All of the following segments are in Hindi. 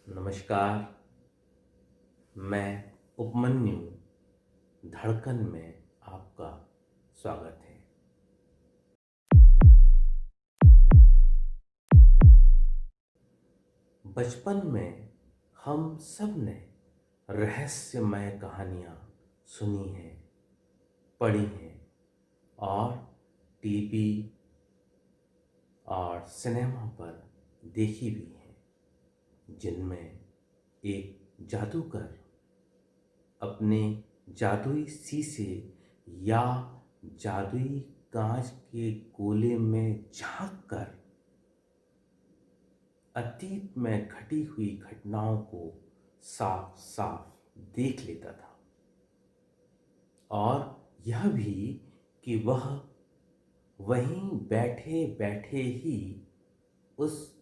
नमस्कार। मैं उपमन्यु धड़कन में आपका स्वागत है। बचपन में हम सब ने रहस्यमय कहानियाँ सुनी हैं, पढ़ी हैं और टीवी और सिनेमा पर देखी भी हैं, जिनमें एक जादूगर अपने जादुई शीशे या जादुई कांच के गोले में झांककर अतीत में घटी हुई घटनाओं को साफ साफ देख लेता था और यह भी कि वह वहीं बैठे बैठे ही उस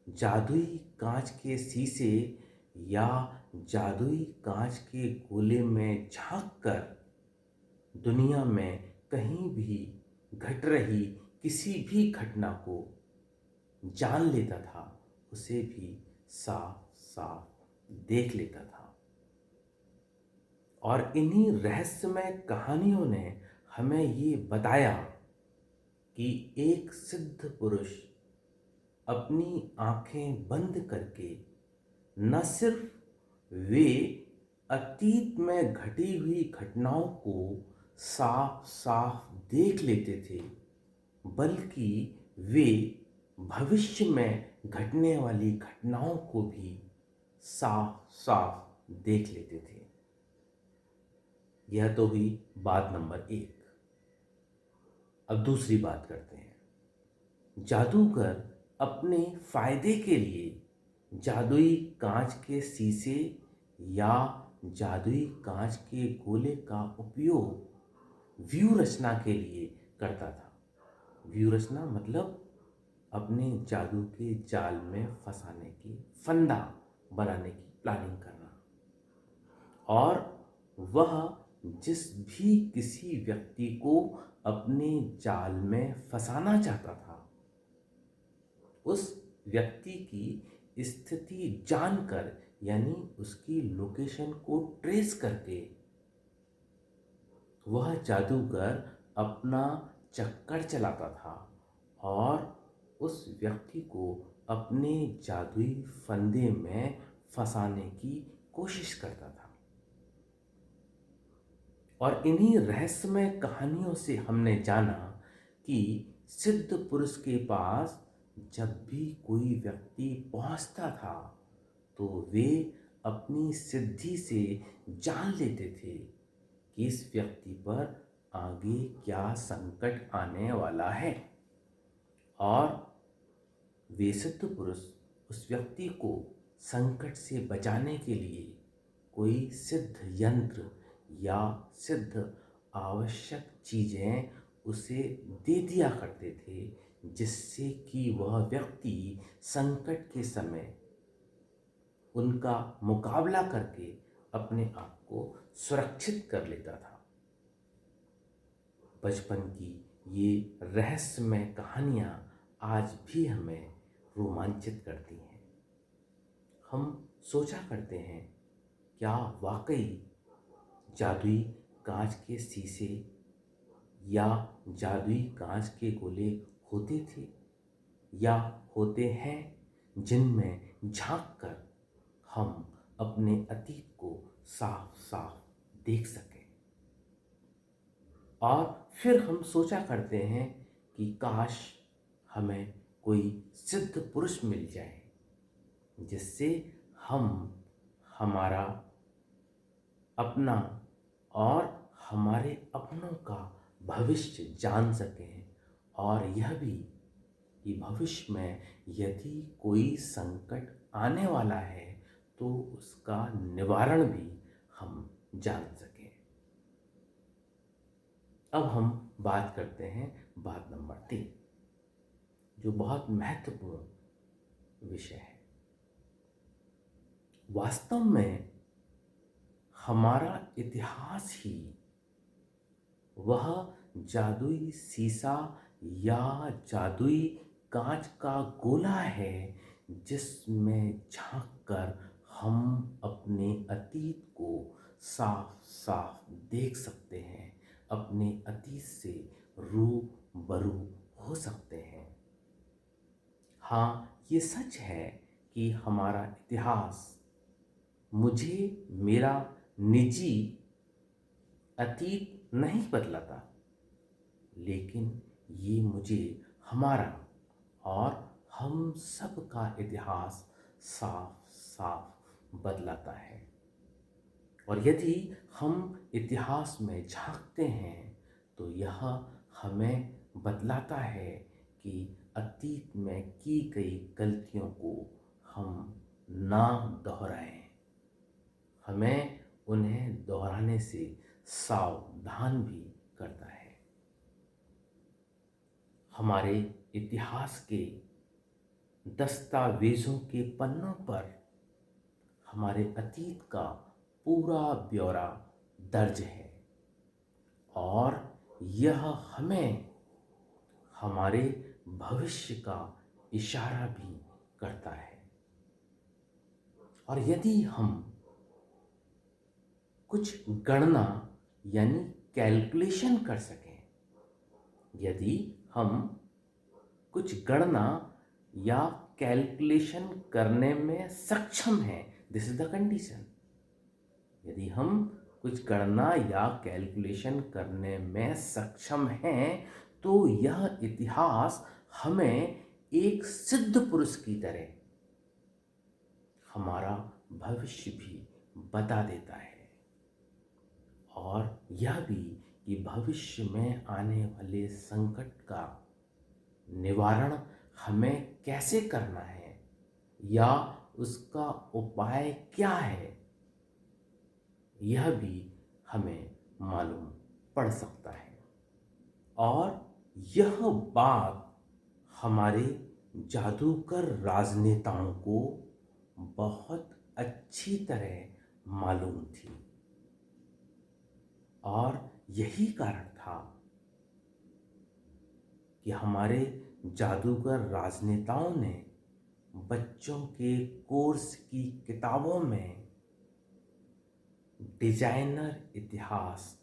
जादुई कांच के शीशे या जादुई कांच के गोले में झांककर दुनिया में कहीं भी घट रही किसी भी घटना को जान लेता था, उसे भी साफ साफ देख लेता था। और इन्हीं रहस्यमय कहानियों ने हमें ये बताया कि एक सिद्ध पुरुष अपनी आंखें बंद करके न सिर्फ वे अतीत में घटी हुई घटनाओं को साफ साफ देख लेते थे, बल्कि वे भविष्य में घटने वाली घटनाओं को भी साफ साफ देख लेते थे। यह तो हुई बात नंबर 1। अब दूसरी बात करते हैं। जादूगर अपने फायदे के लिए जादुई कांच के शीशे या जादुई कांच के गोले का उपयोग व्यू रचना के लिए करता था। व्यू रचना मतलब अपने जादू के जाल में फंसाने की, फंदा बनाने की प्लानिंग करना। और वह जिस भी किसी व्यक्ति को अपने जाल में फंसाना चाहता था, उस व्यक्ति की स्थिति जानकर, यानी उसकी लोकेशन को ट्रेस करके, वह जादूगर अपना चक्कर चलाता था और उस व्यक्ति को अपने जादुई फंदे में फंसाने की कोशिश करता था। और इन्हीं रहस्यमय कहानियों से हमने जाना कि सिद्ध पुरुष के पास जब भी कोई व्यक्ति पहुंचता था तो वे अपनी सिद्धि से जान लेते थे कि इस व्यक्ति पर आगे क्या संकट आने वाला है, और वे सिद्ध पुरुष उस व्यक्ति को संकट से बचाने के लिए कोई सिद्ध यंत्र या सिद्ध आवश्यक चीज़ें उसे दे दिया करते थे, जिससे कि वह व्यक्ति संकट के समय उनका मुकाबला करके अपने आप को सुरक्षित कर लेता था। बचपन की ये रहस्यमय कहानियाँ आज भी हमें रोमांचित करती हैं। हम सोचा करते हैं, क्या वाकई जादुई कांच के शीशे या जादुई कांच के गोले होते थे या होते हैं, जिनमें झांककर हम अपने अतीत को साफ साफ देख सकें। और फिर हम सोचा करते हैं कि काश हमें कोई सिद्ध पुरुष मिल जाए, जिससे हम हमारा अपना और हमारे अपनों का भविष्य जान सकें, और यह भी कि भविष्य में यदि कोई संकट आने वाला है तो उसका निवारण भी हम जान सकें। अब हम बात करते हैं बात नंबर 3, जो बहुत महत्वपूर्ण विषय है। वास्तव में हमारा इतिहास ही वह जादुई शीशा या जादुई कांच का गोला है, जिसमें झांककर हम अपने अतीत को साफ साफ देख सकते हैं, अपने अतीत से रूबरू हो सकते हैं। हाँ, ये सच है कि हमारा इतिहास मुझे मेरा निजी अतीत नहीं बतलाता, लेकिन ये मुझे हमारा और हम सब का इतिहास साफ साफ बतलाता है। और यदि हम इतिहास में झांकते हैं तो यह हमें बतलाता है कि अतीत में की गई गलतियों को हम ना दोहराएं, हमें उन्हें दोहराने से सावधान भी करता है। हमारे इतिहास के दस्तावेजों के पन्नों पर हमारे अतीत का पूरा ब्यौरा दर्ज है और यह हमें हमारे भविष्य का इशारा भी करता है। और यदि हम कुछ गणना यानी कैलकुलेशन कर सकें, यदि हम कुछ गणना या कैलकुलेशन करने में सक्षम हैं, दिस इज द कंडीशन। यदि हम कुछ गणना या कैलकुलेशन करने में सक्षम हैं तो यह इतिहास हमें एक सिद्ध पुरुष की तरह हमारा भविष्य भी बता देता है और यह भी कि भविष्य में आने वाले संकट का निवारण हमें कैसे करना है या उसका उपाय क्या है, यह भी हमें मालूम पड़ सकता है। और यह बात हमारे जादूगर राजनेताओं को बहुत अच्छी तरह मालूम थी और यही कारण था कि हमारे जादूगर राजनेताओं ने बच्चों के कोर्स की किताबों में डिजाइनर इतिहास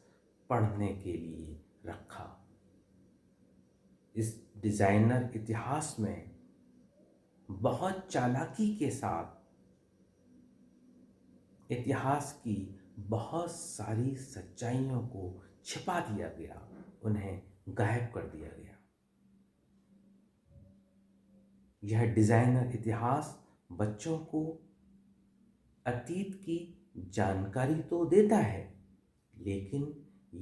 पढ़ने के लिए रखा। इस डिजाइनर इतिहास में बहुत चालाकी के साथ इतिहास की बहुत सारी सच्चाइयों को छिपा दिया गया, उन्हें गायब कर दिया गया। यह डिजाइनर इतिहास बच्चों को अतीत की जानकारी तो देता है, लेकिन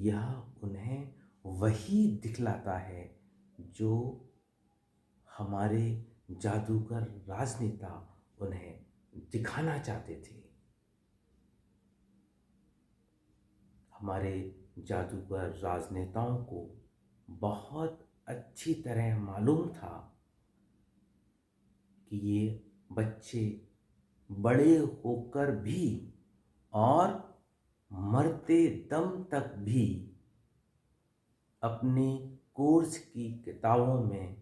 यह उन्हें वही दिखलाता है जो हमारे जादूगर राजनेता उन्हें दिखाना चाहते थे। हमारे जादूगर राजनेताओं को बहुत अच्छी तरह मालूम था कि ये बच्चे बड़े होकर भी और मरते दम तक भी अपने कोर्स की किताबों में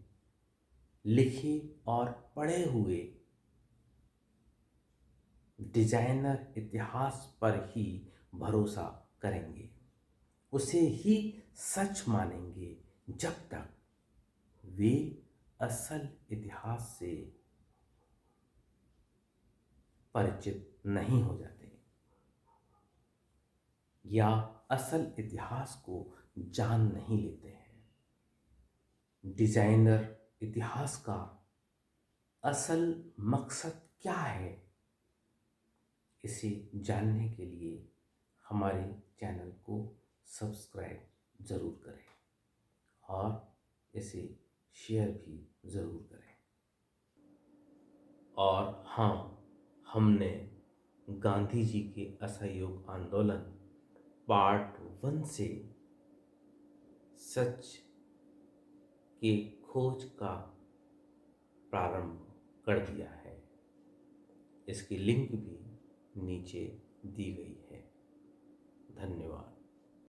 लिखे और पढ़े हुए डिजाइनर इतिहास पर ही भरोसा करेंगे, उसे ही सच मानेंगे जब तक वे असल इतिहास से परिचित नहीं हो जाते या असल इतिहास को जान नहीं लेते हैं। डिजाइनर इतिहास का असल मकसद क्या है, इसे जानने के लिए हमारे चैनल को सब्सक्राइब ज़रूर करें और इसे शेयर भी ज़रूर करें। और हाँ, हमने गांधी जी के असहयोग आंदोलन पार्ट 1 से सच के खोज का प्रारंभ कर दिया है। इसकी लिंक भी नीचे दी गई है। धन्यवाद।